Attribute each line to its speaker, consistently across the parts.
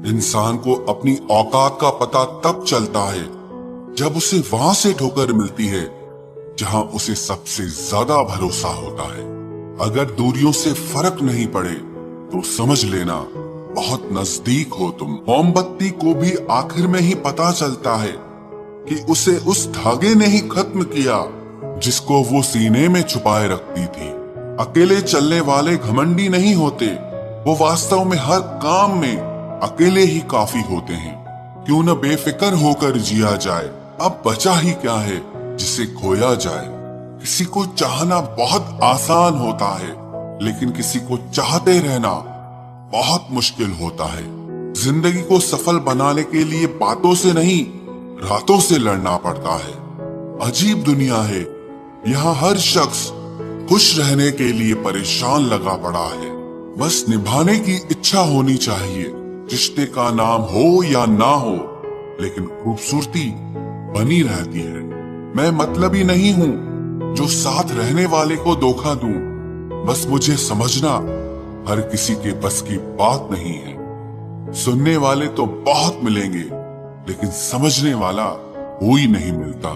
Speaker 1: इंसान को अपनी औकात का पता तब चलता है जब उसे वहां से ठोकर मिलती है जहां उसे सबसे ज्यादा भरोसा होता है। अगर दूरियों से फर्क नहीं पड़े तो समझ लेना बहुत नजदीक हो तुम। मोमबत्ती को भी आखिर में ही पता चलता है कि उसे उस धागे ने ही खत्म किया जिसको वो सीने में छुपाए रखती थी। अकेले चलने वाले घमंडी नहीं होते, वो वास्तव में हर काम में अकेले ही काफी होते हैं। क्यों न बेफिक्र होकर जिया जाए, अब बचा ही क्या है जिसे खोया जाए। किसी को चाहना बहुत आसान होता है, लेकिन किसी को चाहते रहना बहुत मुश्किल होता है। जिंदगी को सफल बनाने के लिए बातों से नहीं, रातों से लड़ना पड़ता है। अजीब दुनिया है, यहाँ हर शख्स खुश रहने के लिए परेशान लगा पड़ा है। बस निभाने की इच्छा होनी चाहिए। रिश्ते का नाम हो या ना हो, लेकिन खूबसूरती बनी रहती है। मैं मतलबी नहीं हूँ जो साथ रहने वाले को धोखा दूं। बस मुझे समझना हर किसी के बस की बात नहीं है। सुनने वाले तो बहुत मिलेंगे, लेकिन समझने वाला कोई नहीं मिलता।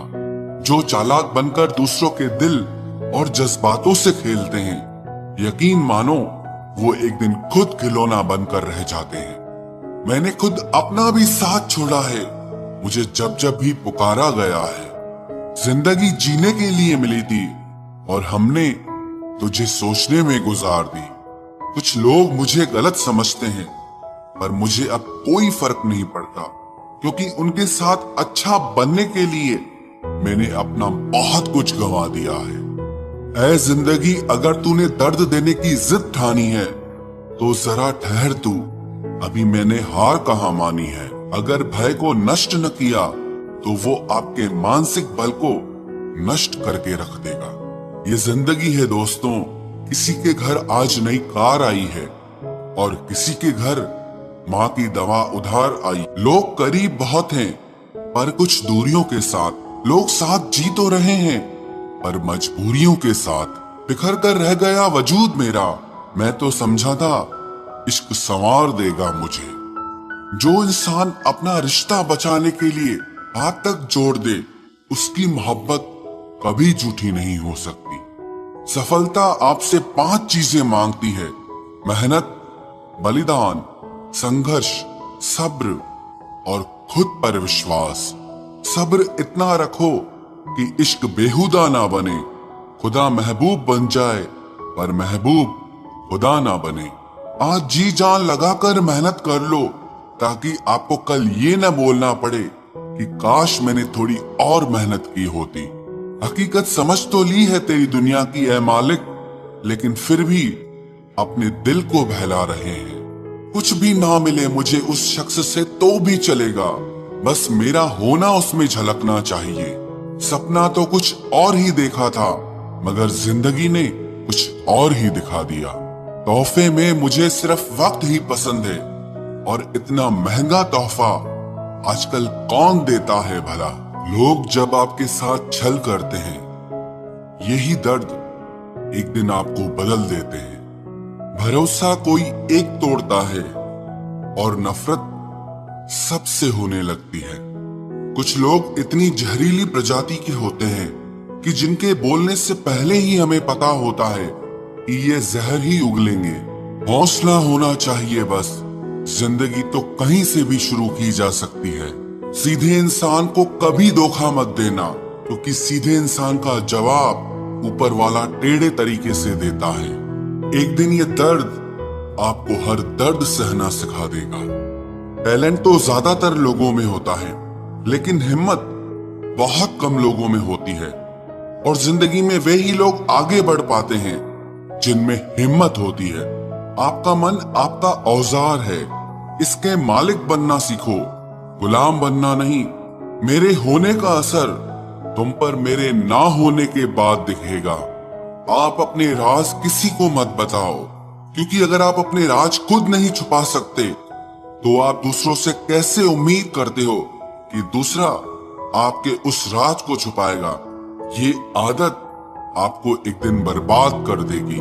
Speaker 1: जो चालाक बनकर दूसरों के दिल और जज्बातों से खेलते हैं, यकीन मानो वो एक दिन खुद खिलौना बनकर रह जाते हैं। मैंने खुद अपना भी साथ छोड़ा है। मुझे जब जब भी पुकारा गया है। जिंदगी जीने के लिए मिली थी और हमने तुझे सोचने में गुजार दी। कुछ लोग मुझे गलत समझते हैं, पर मुझे अब कोई फर्क नहीं पड़ता, क्योंकि उनके साथ अच्छा बनने के लिए मैंने अपना बहुत कुछ गंवा दिया है। ऐ जिंदगी, अगर तूने दर्द देने की जिद ठानी है तो जरा ठहर तू, अभी मैंने हार कहाँ मानी है। अगर भय को नष्ट न किया तो वो आपके मानसिक बल को नष्ट करके रख देगा। ये जिंदगी है दोस्तों, किसी के घर आज नई कार आई है और किसी के घर माँ की दवा उधार आई। लोग करीब बहुत हैं, पर कुछ दूरियों के साथ। लोग साथ जी तो रहे हैं, पर मजबूरियों के साथ। बिखर कर रह गया वजूद मेरा, मैं तो समझा था इश्क संवार देगा मुझे। जो इंसान अपना रिश्ता बचाने के लिए हाथ तक जोड़ दे, उसकी मोहब्बत कभी झूठी नहीं हो सकती। सफलता आपसे 5 चीजें मांगती है: मेहनत, बलिदान, संघर्ष, सब्र और खुद पर विश्वास। सब्र इतना रखो कि इश्क बेहुदा ना बने, खुदा महबूब बन जाए पर महबूब खुदा ना बने। आज जी जान लगाकर मेहनत कर लो, ताकि आपको कल ये न बोलना पड़े कि काश मैंने थोड़ी और मेहनत की होती। हकीकत समझ तो ली है तेरी दुनिया की ऐ मालिक, लेकिन फिर भी अपने दिल को बहला रहे हैं। कुछ भी ना मिले मुझे उस शख्स से तो भी चलेगा, बस मेरा होना उसमें झलकना चाहिए। सपना तो कुछ और ही देखा था, मगर जिंदगी ने कुछ और ही दिखा दिया। तोहफे में मुझे सिर्फ वक्त ही पसंद है, और इतना महंगा तोहफा आजकल कौन देता है भला। लोग जब आपके साथ छल करते हैं, यही दर्द एक दिन आपको बदल देते हैं। भरोसा कोई एक तोड़ता है और नफरत सबसे होने लगती है। कुछ लोग इतनी जहरीली प्रजाति के होते हैं कि जिनके बोलने से पहले ही हमें पता होता है कि ये जहर ही उगलेंगे। हौसला होना चाहिए बस। जिंदगी तो कहीं से भी शुरू की जा सकती है। सीधे इंसान को कभी धोखा मत देना, क्योंकि सीधे इंसान का जवाब ऊपर वाला टेढ़े तरीके से देता है। एक दिन ये दर्द आपको हर दर्द सहना सिखा देगा। टैलेंट तो ज्यादातर लोगों में होता है, लेकिन हिम्मत बहुत कम लोगों में होती है। और जिंदगी में वे ही लोग आगे बढ़ पाते हैं जिनमें हिम्मत होती है। आपका मन आपका औजार है, इसके मालिक बनना सीखो, गुलाम बनना नहीं। मेरे होने का असर तुम पर मेरे ना होने के बाद दिखेगा। आप अपने राज किसी को मत बताओ, क्योंकि अगर आप अपने राज खुद नहीं छुपा सकते तो आप दूसरों से कैसे उम्मीद करते हो कि दूसरा आपके उस राज को छुपाएगा। ये आदत आपको एक दिन बर्बाद कर देगी।